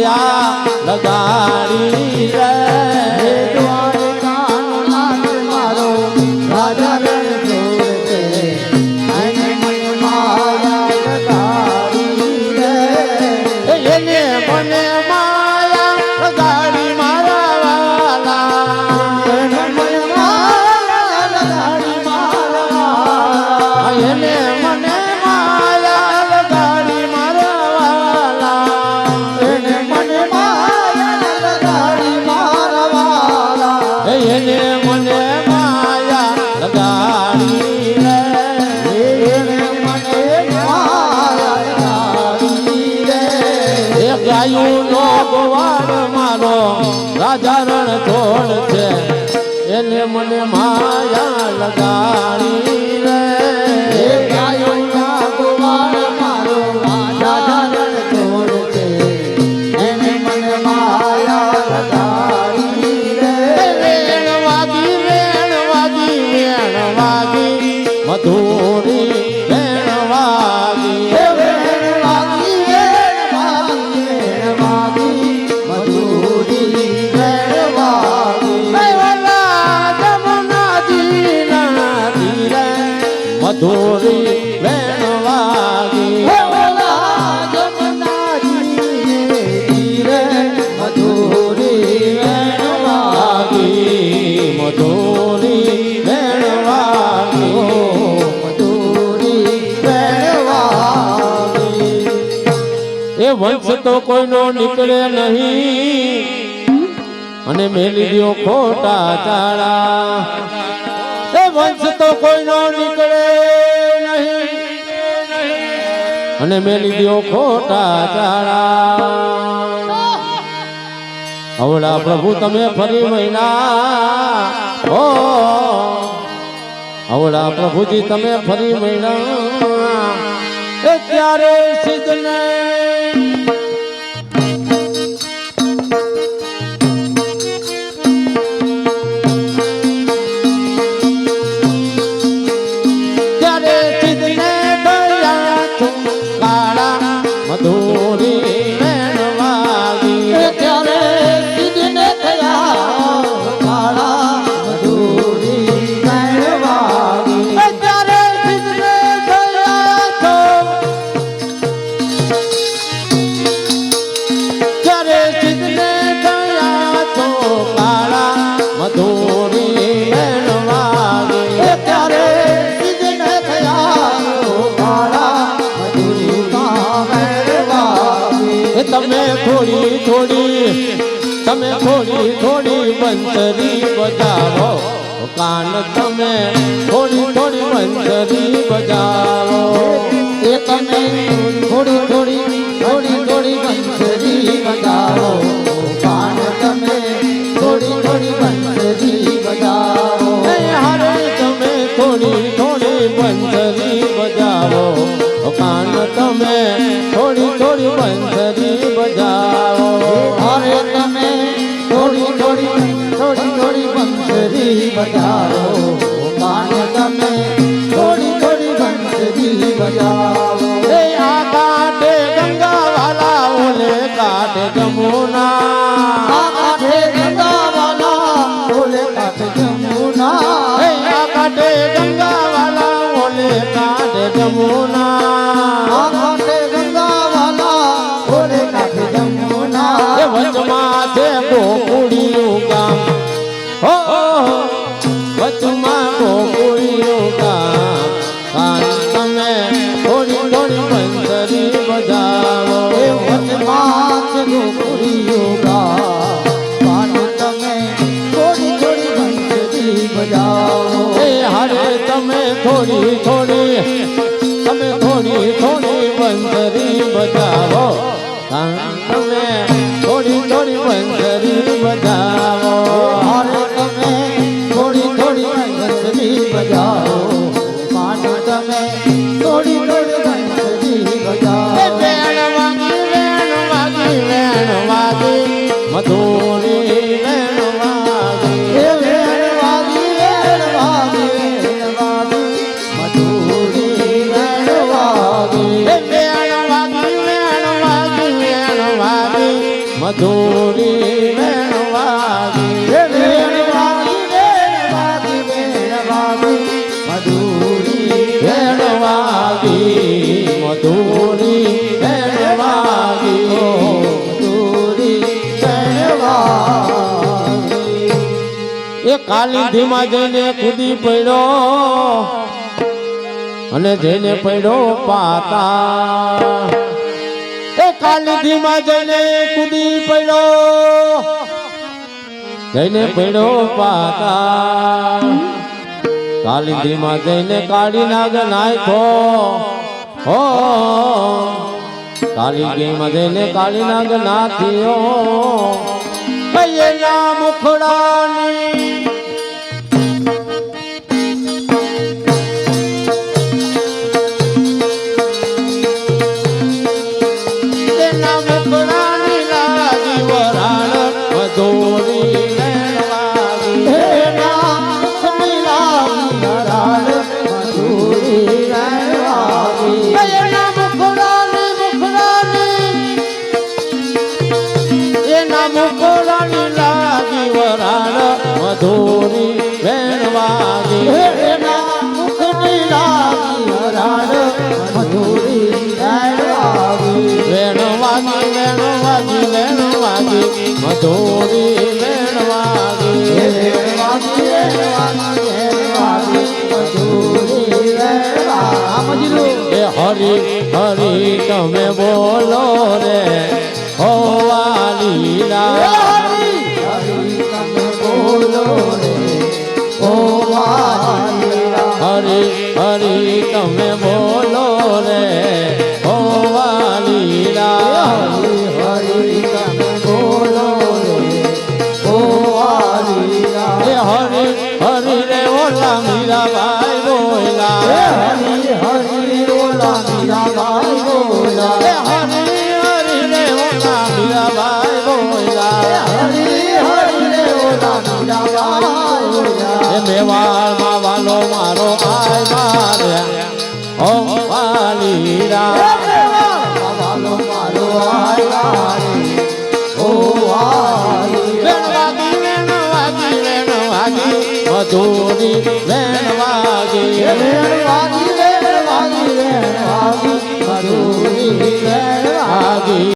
માયા લગાડી રે દ્વારકાનાથ મારો રાજા રણ છોડ છે એને મને માયા લગાડી રે એને મને માયા લગાડી મારા વાલા એને મને માયા લગાડી મારા એને મને માયા લગાડી મારા વાલા એને મને માયા લગાડી મારા વાલા એને મને માયા લગાડી રે એને મને માયા લગાડી રે એ ગાયું નો ગોવાળ મારો રાજા રણ છોડ છે એને મને માયા લગાડી રે એ ગાયોના ગોવાળ મારો રાજા રણ છોડ છે એને મને માયા લગાડી રે વેણ વાગી મધુરી વેણ વાગી એ વેણ વાગી મધુરી વેણ વાગી મધુરી વેણ વાગી હે ઓલા જમનાજી તીરે મધુરી વેણ વાગી મધુરી વેણ વાગી મધુરી વેણ વાગી એ વંશ તો કોઈનો નીકળે નહીં અને મેલી દ્યો ખોટા ચાળા એ વંશ તો કોઈનો નીકળે નહીં અને મેલી દ્યો ખોટા ચાળા હવડા પ્રભુ તમે ફરી મહિના ઓ હવડા પ્રભુજી તમે ફરી મહિના એ ત્યારે સિદ્ધને મધુરી વેણ વાગી ત્યારે સિદ્ધને થયા કાળા મધુરી વેણ વાગી ત્યારે સિદ્ધને થયા તો ત્યારે સિદ્ધને થયા તો કાળા મધુરી વેણ વાગી ત્યારે સિદ્ધને થયા કાળા મધુરી વેણ વાગી તમે થોડી થોડી બંસરી બજાવો કાન તમે થોડી બંસરી બજાવો એ તમે થોડી બંસરી બજાવો કાન તમે થોડી બંસરી બજાવો હારે તમે થોડી બંસરી બજાવો કાન તમે થોડી બંસરી બજાવો અરે તમે થોડી બંસરી બજાવો કાન તમે થોડી બંસરી બજાવો એ આ કાંઠે ગંગા વાલા ઓલે કાંઠે જમુના આ કાંઠે ગંગા વાલા ઓલે કાંઠે જમુના એ આ કાંઠે ગંગા વાલા ઓલે કાંઠે જમુના આ કાંઠે ગંગા વાલા ઓલે કાંઠે જમુના એ વચમાં છે ગોકુળિયું ગામ હો વચમાં ગોકુળિયું ગામ કાન તમે થોડી બંસરી બજાવો એ વચમાં છે ગોકુળિયું ગામ કાન તમે થોડી બંસરી બજાવો એ હારે તમે થોડી બંસરી બજાવો કાન તમે થોડી બંસરી બજાવો અરે તમે થોડી બંસરી બજાવો કાન તમે થોડી બંસરી બજાવો વેણ વાગી મધુરી વેણ વાગી એ વેણ વાગી મધુરી વેણ વાગી મધુરી વેણ વાગી વેણ વાગી મધુરી વેણ વાગી મધુરી વેણ વાગી મધુરી વેણ વાગી એ કાલિંદીમાં જઈને કૂદી પડ્યો અને જઈને પડ્યો પાતા એ કાલિંદીમાં જઈને કૂદી પડ્યો જઈને પડ્યો પાતા કાલિંદીમાં જઈને કાળી નાગ નાખ્યો હો કાલિંદીમાં જઈને કાળી નાગ નાખ્યો કૈયના મુખડાની તેના મુખડાની લાગી વરાળ મધુરી વેણ વાગી એના મુખની લાગી વરાળ મધુરી વેણ વાગી કૈયના એના મુખડાની લાગી વરાળ મધુરી વેણ વાગી એના મુખની લાગી વરાળ મધુરી વેણ વાગી વેણ વાગી વેણ વાગી વેણ વાગી મધુરી વેણ વાગી વેણ વાગી વેણ વાગી વેણ વાગી મધુરી વેણ વાગી એ હરી હરી તમે બોલો રે હોવા લીલા હરી તમે બોલો રે ઓ વાલીલા હરી હરી તમે બોલો રે હોવા લીલા હરી તમે બોલો રે ઓ વાલીલા એ હરી હરી રે ઓલા મીરાબાઈ બોલા હરી હરી ઓલા મીરાબાઈ બોલા એ હરી હરી રે ઓલા મીરાબાઈ બોલા હરી હરી રે ઓલા મીરાબાઈ બોલા એ મેવાડમાં વાલો મારો આય મારે ઓ વાલીરા વાલો મારો આયા રે ઓ વાલીલા વેણ વાગી વેણ વાગી મધુરી વેણ વાગી વેણ વાગી વેણ વાગી વેણ વાગી મધુરી વેણ વાગી વાગી